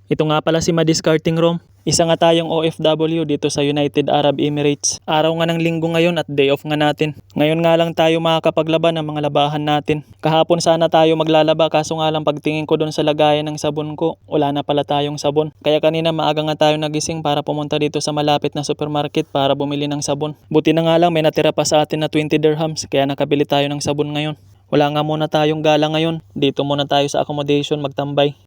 Ito nga pala si Madiscarting Room. Isa nga tayong OFW dito sa United Arab Emirates. Araw nga ng linggo ngayon at day off nga natin. Ngayon nga lang tayo makakapaglaban ng mga labahan natin. Kahapon sana tayo maglalaba kaso nga lang pagtingin ko doon sa lagayan ng sabon ko, wala na pala tayong sabon. Kaya kanina maaga nga tayo nagising para pumunta dito sa malapit na supermarket para bumili ng sabon. Buti na nga lang may natira pa sa atin na 20 dirhams kaya nakabili tayo ng sabon ngayon. Wala nga muna tayong gala ngayon. Dito muna tayo sa accommodation magtambay.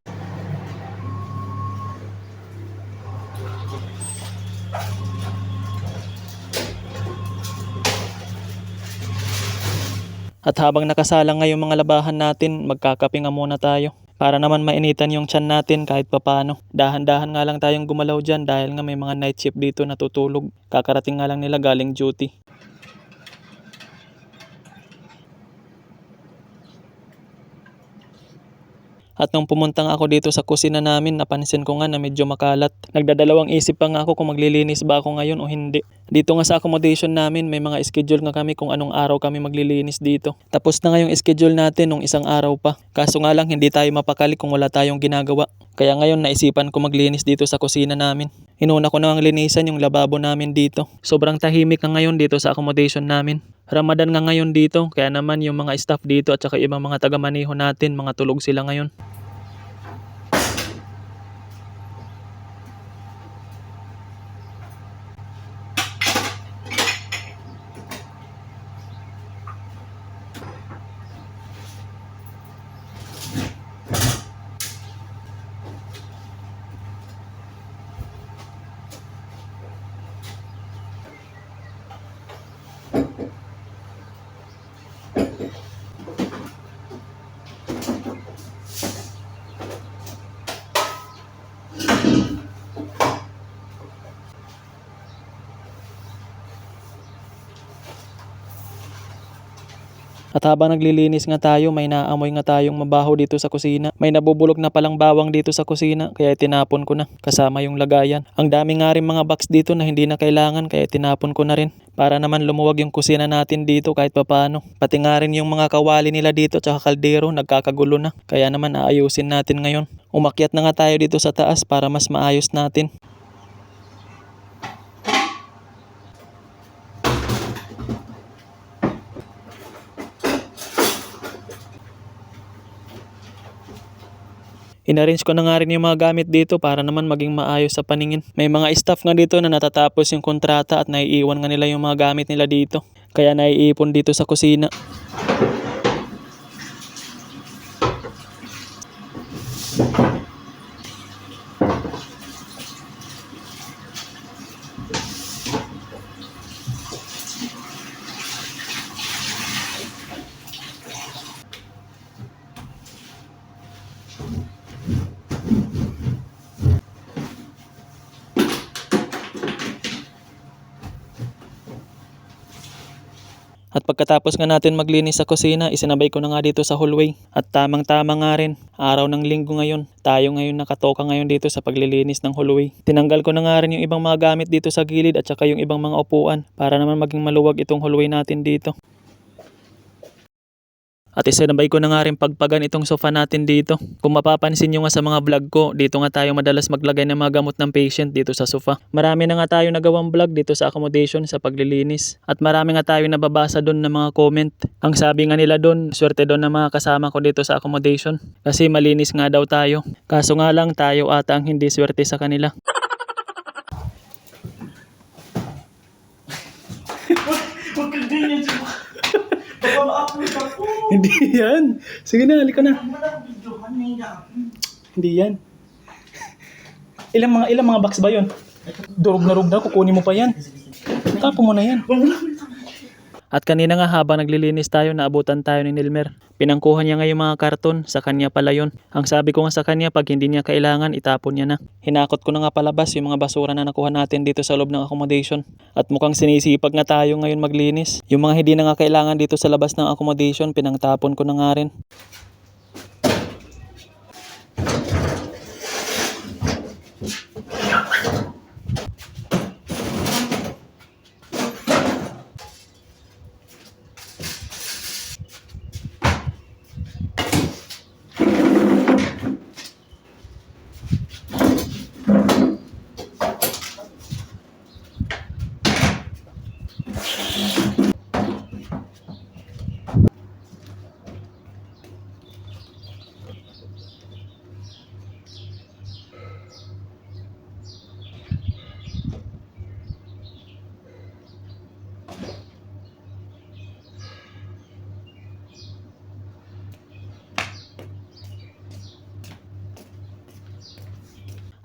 At habang nakasalang nga yung mga labahan natin, magkakape nga muna tayo. Para naman mainitan yung tiyan natin kahit papano. Dahan-dahan nga lang tayong gumalaw dyan dahil nga may mga night shift dito natutulog. Kakarating nga lang nila galing duty. At nung pumunta nga ako dito sa kusina namin, napansin ko nga na medyo makalat. Nagdadalawang isip pa nga ako kung maglilinis ba ako ngayon o hindi. Dito nga sa accommodation namin, may mga schedule nga kami kung anong araw kami maglilinis dito. Tapos na nga yung schedule natin nung isang araw pa. Kaso nga lang hindi tayo mapakali kung wala tayong ginagawa. Kaya ngayon naisipan ko maglinis dito sa kusina namin. Inuna ko na ang linisan yung lababo namin dito. Sobrang tahimik nga ngayon dito sa accommodation namin. Ramadan nga ngayon dito, kaya naman yung mga staff dito at saka ibang mga taga-maneho natin, mga tulog sila ngayon. At habang naglilinis nga tayo, may naamoy nga tayong mabaho dito sa kusina. May nabubulok na palang bawang dito sa kusina, kaya tinapon ko na, kasama yung lagayan. Ang dami nga rin mga box dito na hindi na kailangan, kaya tinapon ko na rin. Para naman lumuwag yung kusina natin dito kahit papano. Pati nga rin yung mga kawali nila dito at kaldero, nagkakagulo na. Kaya naman aayusin natin ngayon. Umakyat na nga tayo dito sa taas para mas maayos natin. Inarrange ko na nga rin yung mga gamit dito para naman maging maayos sa paningin. May mga staff nga dito na natatapos yung kontrata at naiiwan nga nila yung mga gamit nila dito. Kaya naiipon dito sa kusina. At pagkatapos nga natin maglinis sa kusina, isinabay ko na nga dito sa hallway. At tamang-tama nga rin, araw ng linggo ngayon. Tayo ngayon nakatoka ngayon dito sa paglilinis ng hallway. Tinanggal ko na nga rin yung ibang mga gamit dito sa gilid at saka yung ibang mga upuan para naman maging maluwag itong hallway natin dito. At isinabay ko na nga rin pagpagan itong sofa natin dito. Kung mapapansin nyo nga sa mga vlog ko, dito nga tayo madalas maglagay ng mga gamot ng patient dito sa sofa. Marami na nga tayo nagawang vlog dito sa accommodation sa paglilinis. At marami nga tayo nababasa doon ng mga comment. Ang sabi nga nila doon, swerte doon ng mga kasama ko dito sa accommodation. Kasi malinis nga daw tayo. Kaso nga lang tayo ata ang hindi swerte sa kanila. Huwag kang ganyan siya. Baka ma-upload ako. Hindi yan. Sige na, halika na. Walang videohan na yun. Hindi yan. Ilang mga box ba yun? Durog na, kukunin mo pa yan. Tapo mo na yan. At kanina nga habang naglilinis tayo, naabutan tayo ni Nilmer. Pinangkuhan niya nga yung mga karton, sa kanya pala yun. Ang sabi ko nga sa kanya, pag hindi niya kailangan, itapon niya na. Hinakot ko na nga palabas yung mga basura na nakuha natin dito sa loob ng accommodation. At mukhang sinisipag nga tayo ngayon maglinis. Yung mga hindi na nga kailangan dito sa labas ng accommodation, pinangtapon ko na nga rin.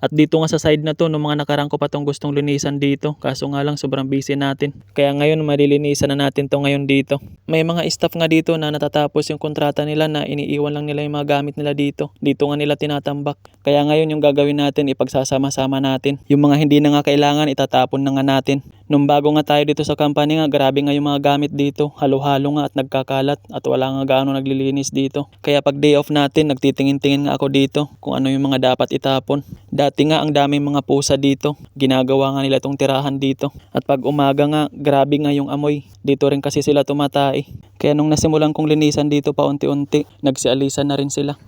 At dito nga sa side na to, nung mga nakaraan ko pa tong gustong linisan dito. Kaso nga lang sobrang busy natin. Kaya ngayon malilinisan na natin to ngayon dito. May mga staff nga dito na natatapos yung kontrata nila na iniiwan lang nila yung mga gamit nila dito. Dito nga nila tinatambak. Kaya ngayon yung gagawin natin, ipagsasama-sama natin. Yung mga hindi na nga kailangan, itatapon na nga natin. Nung bago nga tayo dito sa company nga, grabe nga yung mga gamit dito. Halo-halo nga at nagkakalat at wala nga gaano naglilinis dito. Kaya pag day off natin, nagtitingin-tingin nga ako dito kung ano yung mga dapat itapon. Dati nga ang daming mga pusa dito. Ginagawa nga nila itong tirahan dito. At pag umaga nga, grabe nga yung amoy. Dito rin kasi sila tumatay. Kaya nung nasimulan kong linisan dito paunti-unti, nagsialisan na rin sila.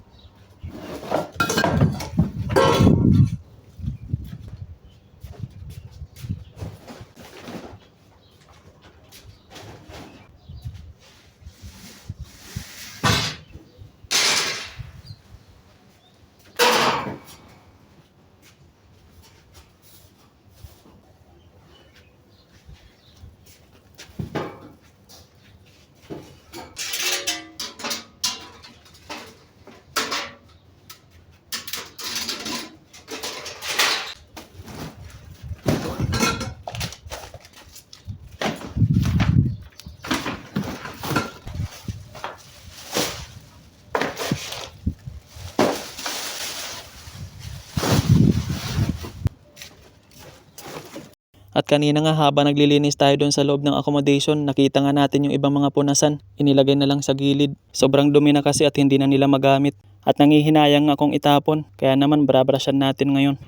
At kanina nga habang naglilinis tayo doon sa loob ng accommodation, nakita nga natin yung ibang mga punasan. Inilagay na lang sa gilid. Sobrang dumi na kasi at hindi na nila magamit. At nangihinayang nga akong itapon. Kaya naman brabrasyan natin ngayon.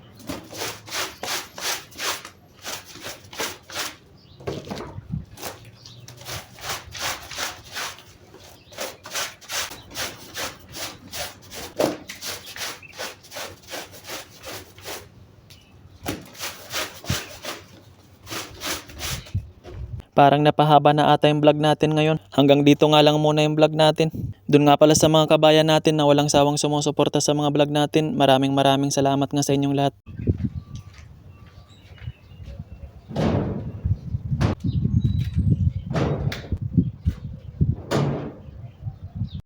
Parang napahaba na ata yung vlog natin ngayon. Hanggang dito nga lang muna yung vlog natin. Doon nga pala sa mga kabayan natin na walang sawang sumusuporta sa mga vlog natin. Maraming salamat nga sa inyong lahat.